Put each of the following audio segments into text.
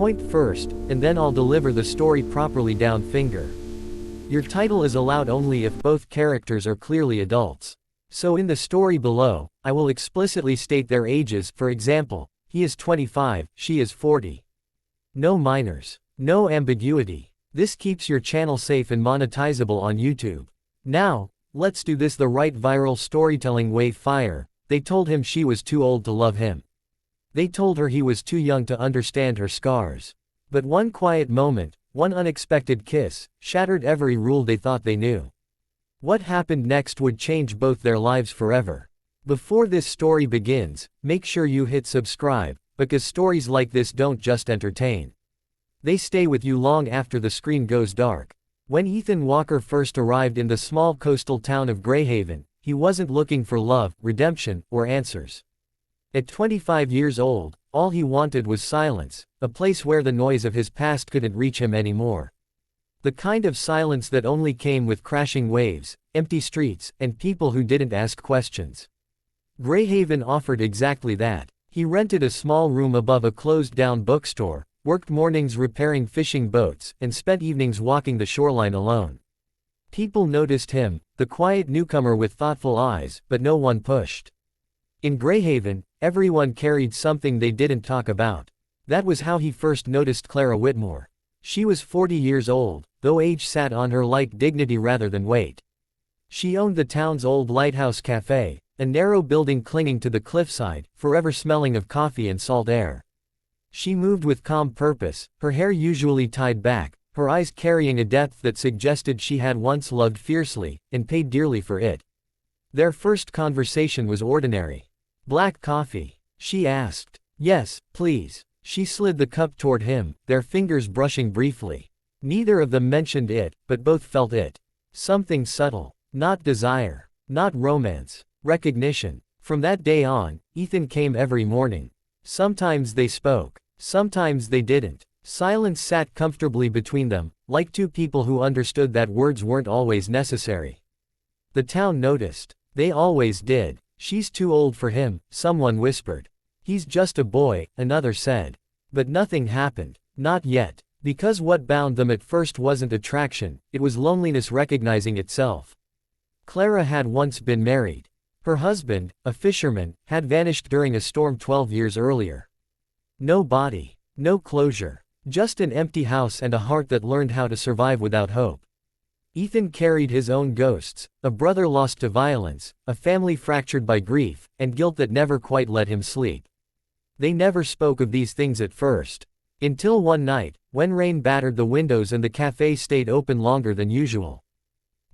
point first, and then I'll deliver the story properly down finger. Your title is allowed only if both characters are clearly adults. So in the story below, I will explicitly state their ages, for example, he is 25, she is 40. No minors. No ambiguity. This keeps your channel safe and monetizable on YouTube. Now, let's do this the right viral storytelling way. Fire. They told him she was too old to love him. They told her he was too young to understand her scars. But one quiet moment, one unexpected kiss, shattered every rule they thought they knew. What happened next would change both their lives forever. Before this story begins, make sure you hit subscribe, because stories like this don't just entertain. They stay with you long after the screen goes dark. When Ethan Walker first arrived in the small coastal town of Greyhaven, he wasn't looking for love, redemption, or answers. At 25 years old, all he wanted was silence, a place where the noise of his past couldn't reach him anymore. The kind of silence that only came with crashing waves, empty streets, and people who didn't ask questions. Greyhaven offered exactly that. He rented a small room above a closed-down bookstore, worked mornings repairing fishing boats, and spent evenings walking the shoreline alone. People noticed him, the quiet newcomer with thoughtful eyes, but no one pushed. In Greyhaven, everyone carried something they didn't talk about. That was how he first noticed Clara Whitmore. She was 40 years old, though age sat on her like dignity rather than weight. She owned the town's old lighthouse cafe, a narrow building clinging to the cliffside, forever smelling of coffee and salt air. She moved with calm purpose, her hair usually tied back, her eyes carrying a depth that suggested she had once loved fiercely, and paid dearly for it. Their first conversation was ordinary. "Black coffee?" she asked. "Yes, please." She slid the cup toward him, their fingers brushing briefly. Neither of them mentioned it, but both felt it. Something subtle. Not desire. Not romance. Recognition. From that day on, Ethan came every morning. Sometimes they spoke. Sometimes they didn't. Silence sat comfortably between them, like two people who understood that words weren't always necessary. The town noticed. They always did. "She's too old for him," someone whispered. "He's just a boy," another said. But nothing happened. Not yet. Because what bound them at first wasn't attraction, it was loneliness recognizing itself. Clara had once been married. Her husband, a fisherman, had vanished during a storm 12 years earlier. No body. No closure. Just an empty house and a heart that learned how to survive without hope. Ethan carried his own ghosts, a brother lost to violence, a family fractured by grief, and guilt that never quite let him sleep. They never spoke of these things at first. Until one night, when rain battered the windows and the cafe stayed open longer than usual.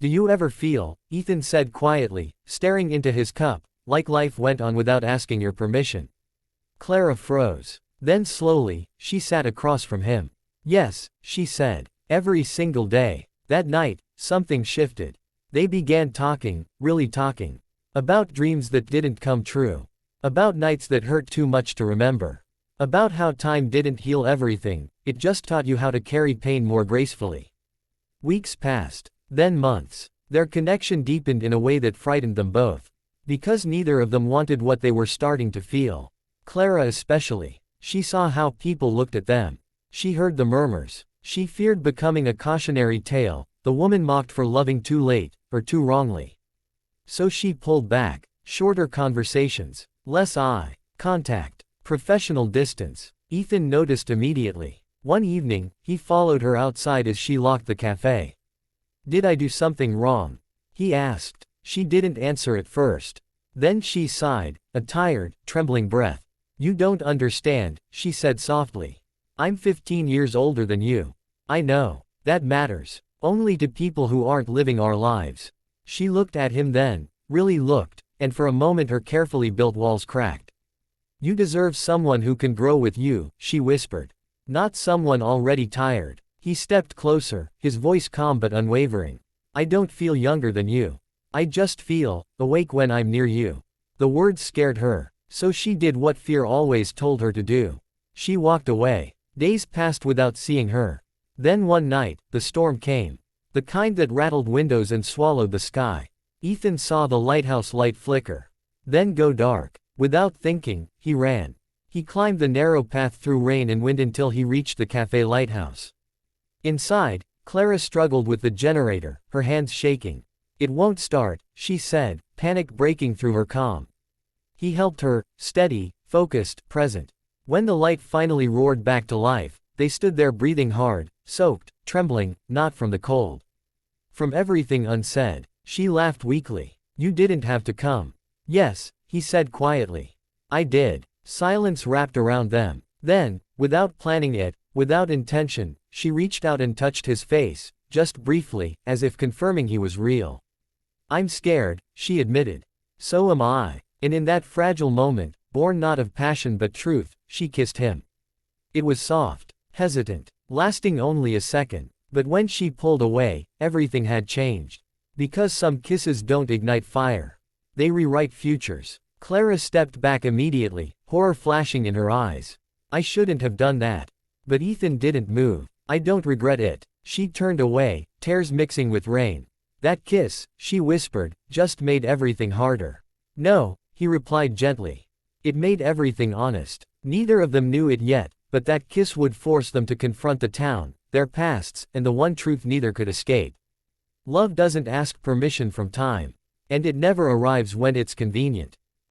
"Do you ever feel," Ethan said quietly, staring into his cup, "like life went on without asking your permission?" Clara froze. Then slowly, she sat across from him. "Yes," she said. "Every single day." That night, something shifted. They began talking, really talking. About dreams that didn't come true. About nights that hurt too much to remember. About how time didn't heal everything, it just taught you how to carry pain more gracefully. Weeks passed. Then months. Their connection deepened in a way that frightened them both. Because neither of them wanted what they were starting to feel. Clara especially. She saw how people looked at them. She heard the murmurs. She feared becoming a cautionary tale, the woman mocked for loving too late, or too wrongly. So she pulled back. Shorter conversations. Less eye contact. Professional distance. Ethan noticed immediately. One evening, he followed her outside as she locked the cafe. "Did I do something wrong?" he asked. She didn't answer at first. Then she sighed, a tired, trembling breath. "You don't understand," she said softly. "I'm 15 years older than you. I know. That matters. Only to people who aren't living our lives." She looked at him then, really looked, and for a moment her carefully built walls cracked. "You deserve someone who can grow with you," she whispered. "Not someone already tired." He stepped closer, his voice calm but unwavering. "I don't feel younger than you. I just feel awake when I'm near you." The words scared her. So she did what fear always told her to do. She walked away. Days passed without seeing her. Then one night, the storm came. The kind that rattled windows and swallowed the sky. Ethan saw the lighthouse light flicker. Then go dark. Without thinking, he ran. He climbed the narrow path through rain and wind until he reached the cafe lighthouse. Inside, Clara struggled with the generator, her hands shaking. "It won't start," she said, panic breaking through her calm. He helped her, steady, focused, present. When the light finally roared back to life, they stood there breathing hard, soaked, trembling, not from the cold. From everything unsaid. She laughed weakly. "You didn't have to come." "Yes," he said quietly. "I did." Silence wrapped around them. Then, without planning it, without intention, she reached out and touched his face, just briefly, as if confirming he was real. "I'm scared," she admitted. "So am I." And in that fragile moment, born not of passion but truth, she kissed him. It was soft, hesitant, lasting only a second. But when she pulled away, everything had changed. Because some kisses don't ignite fire. They rewrite futures. Clara stepped back immediately, horror flashing in her eyes. "I shouldn't have done that." But Ethan didn't move. "I don't regret it." She turned away, tears mixing with rain. "That kiss," she whispered, "just made everything harder." "No," he replied gently. "It made everything honest." Neither of them knew it yet, but that kiss would force them to confront the town, their pasts, and the one truth neither could escape. Love doesn't ask permission from time. And it never arrives when it's convenient.